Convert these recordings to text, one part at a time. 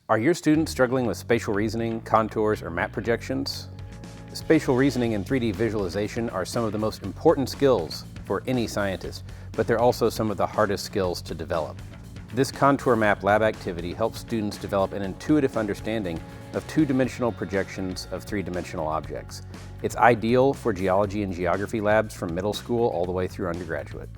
Are your students struggling with spatial reasoning, contours, or map projections? Spatial reasoning and 3D visualization are some of the most important skills for any scientist, but they're also some of the hardest skills to develop. This contour map lab activity helps students develop an intuitive understanding of two-dimensional projections of three-dimensional objects. It's ideal for geology and geography labs from middle school all the way through undergraduate.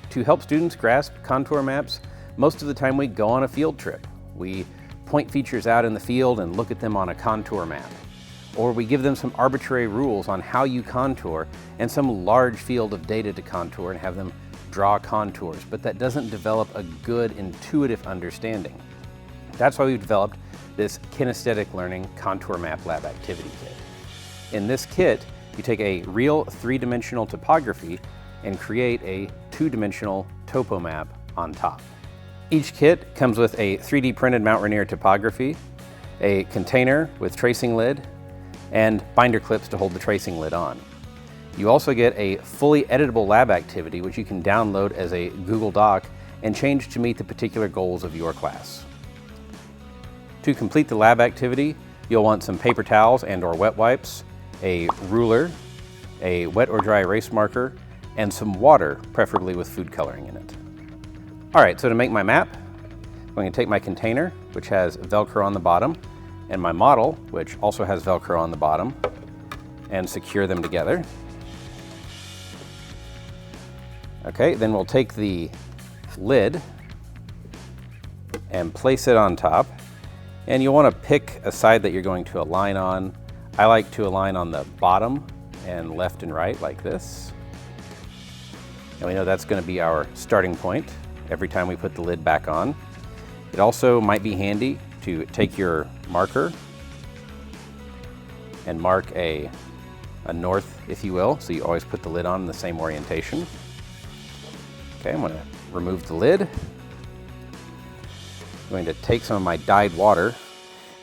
To help students grasp contour maps, most of the time we go on a field trip. We point features out in the field and look at them on a contour map. Or we give them some arbitrary rules on how you contour and some large field of data to contour and have them draw contours, but that doesn't develop a good intuitive understanding. That's why we've developed this kinesthetic learning contour map lab activity kit. In this kit, you take a real three-dimensional topography and create a two-dimensional topo map on top. Each kit comes with a 3D printed Mount Rainier topography, a container with tracing lid, and binder clips to hold the tracing lid on. You also get a fully editable lab activity which you can download as a Google Doc and change to meet the particular goals of your class. To complete the lab activity, you'll want some paper towels and/or wet wipes, a ruler, a wet or dry erase marker, and some water, preferably with food coloring in it. All right, so to make my map, I'm going to take my container, which has Velcro on the bottom, and my model, which also has Velcro on the bottom, and secure them together. Okay, then we'll take the lid and place it on top. And you'll want to pick a side that you're going to align on. I like to align on the bottom and left and right like this. And we know that's going to be our starting point every time we put the lid back on. It also might be handy to take your marker and mark a north, if you will, so you always put the lid on in the same orientation. Okay, I'm going to remove the lid. I'm going to take some of my dyed water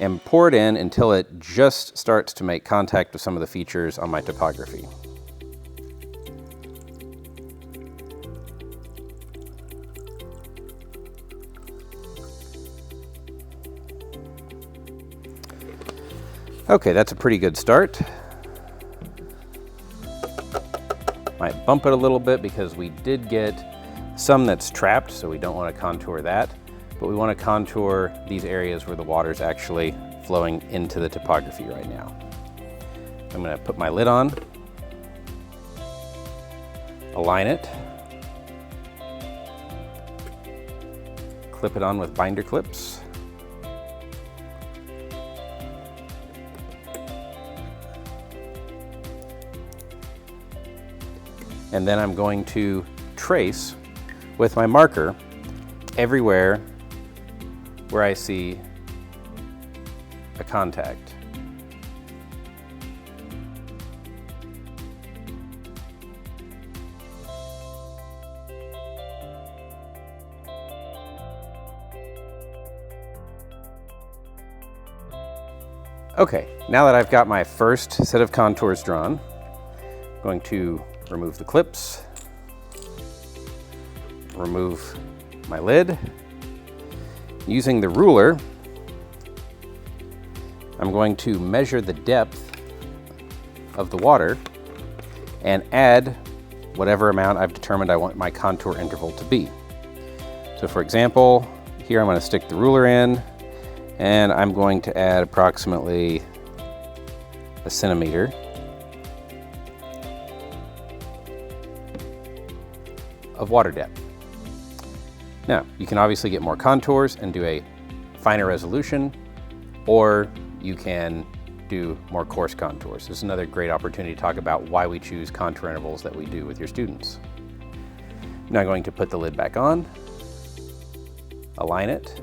and pour it in until it just starts to make contact with some of the features on my topography. Okay, that's a pretty good start. Might bump it a little bit because we did get some that's trapped, so we don't want to contour that, but we want to contour these areas where the water's actually flowing into the topography right now. I'm going to put my lid on, align it, clip it on with binder clips, and then I'm going to trace with my marker everywhere where I see a contact. Okay, now that I've got my first set of contours drawn, I'm going to remove the clips, remove my lid. Using the ruler, I'm going to measure the depth of the water and add whatever amount I've determined I want my contour interval to be. So for example, here I'm going to stick the ruler in and I'm going to add approximately a centimeter. Of water depth. Now, you can obviously get more contours and do a finer resolution, or you can do more coarse contours. This is another great opportunity to talk about why we choose contour intervals that we do with your students. Now I'm going to put the lid back on, align it,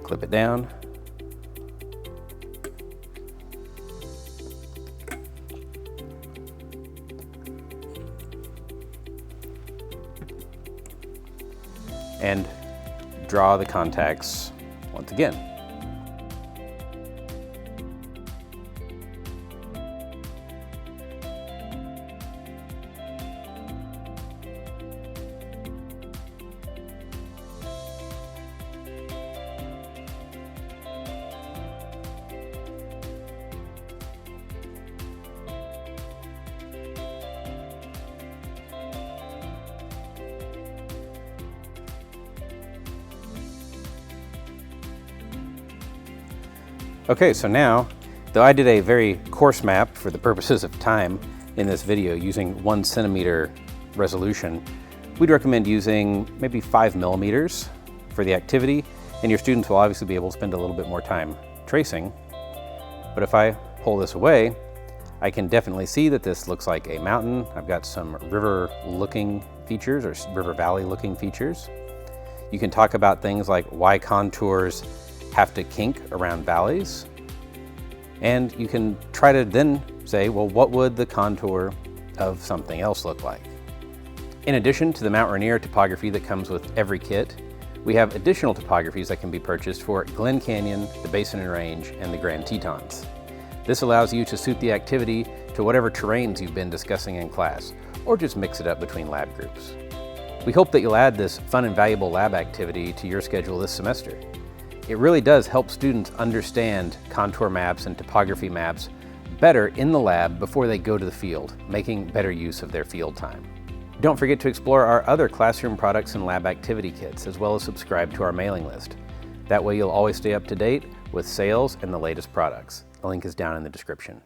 clip it down, and draw the contacts once again. Okay, so now, though I did a very coarse map for the purposes of time in this video using 1 centimeter resolution, we'd recommend using maybe 5 millimeters for the activity, and your students will obviously be able to spend a little bit more time tracing. But if I pull this away, I can definitely see that this looks like a mountain. I've got some river-looking features or river valley-looking features. You can talk about things like why contours have to kink around valleys. And you can try to then say, well, what would the contour of something else look like? In addition to the Mount Rainier topography that comes with every kit, we have additional topographies that can be purchased for Glen Canyon, the Basin and Range, and the Grand Tetons. This allows you to suit the activity to whatever terrains you've been discussing in class, or just mix it up between lab groups. We hope that you'll add this fun and valuable lab activity to your schedule this semester. It really does help students understand contour maps and topography maps better in the lab before they go to the field, making better use of their field time. Don't forget to explore our other classroom products and lab activity kits, as well as subscribe to our mailing list. That way you'll always stay up to date with sales and the latest products. The link is down in the description.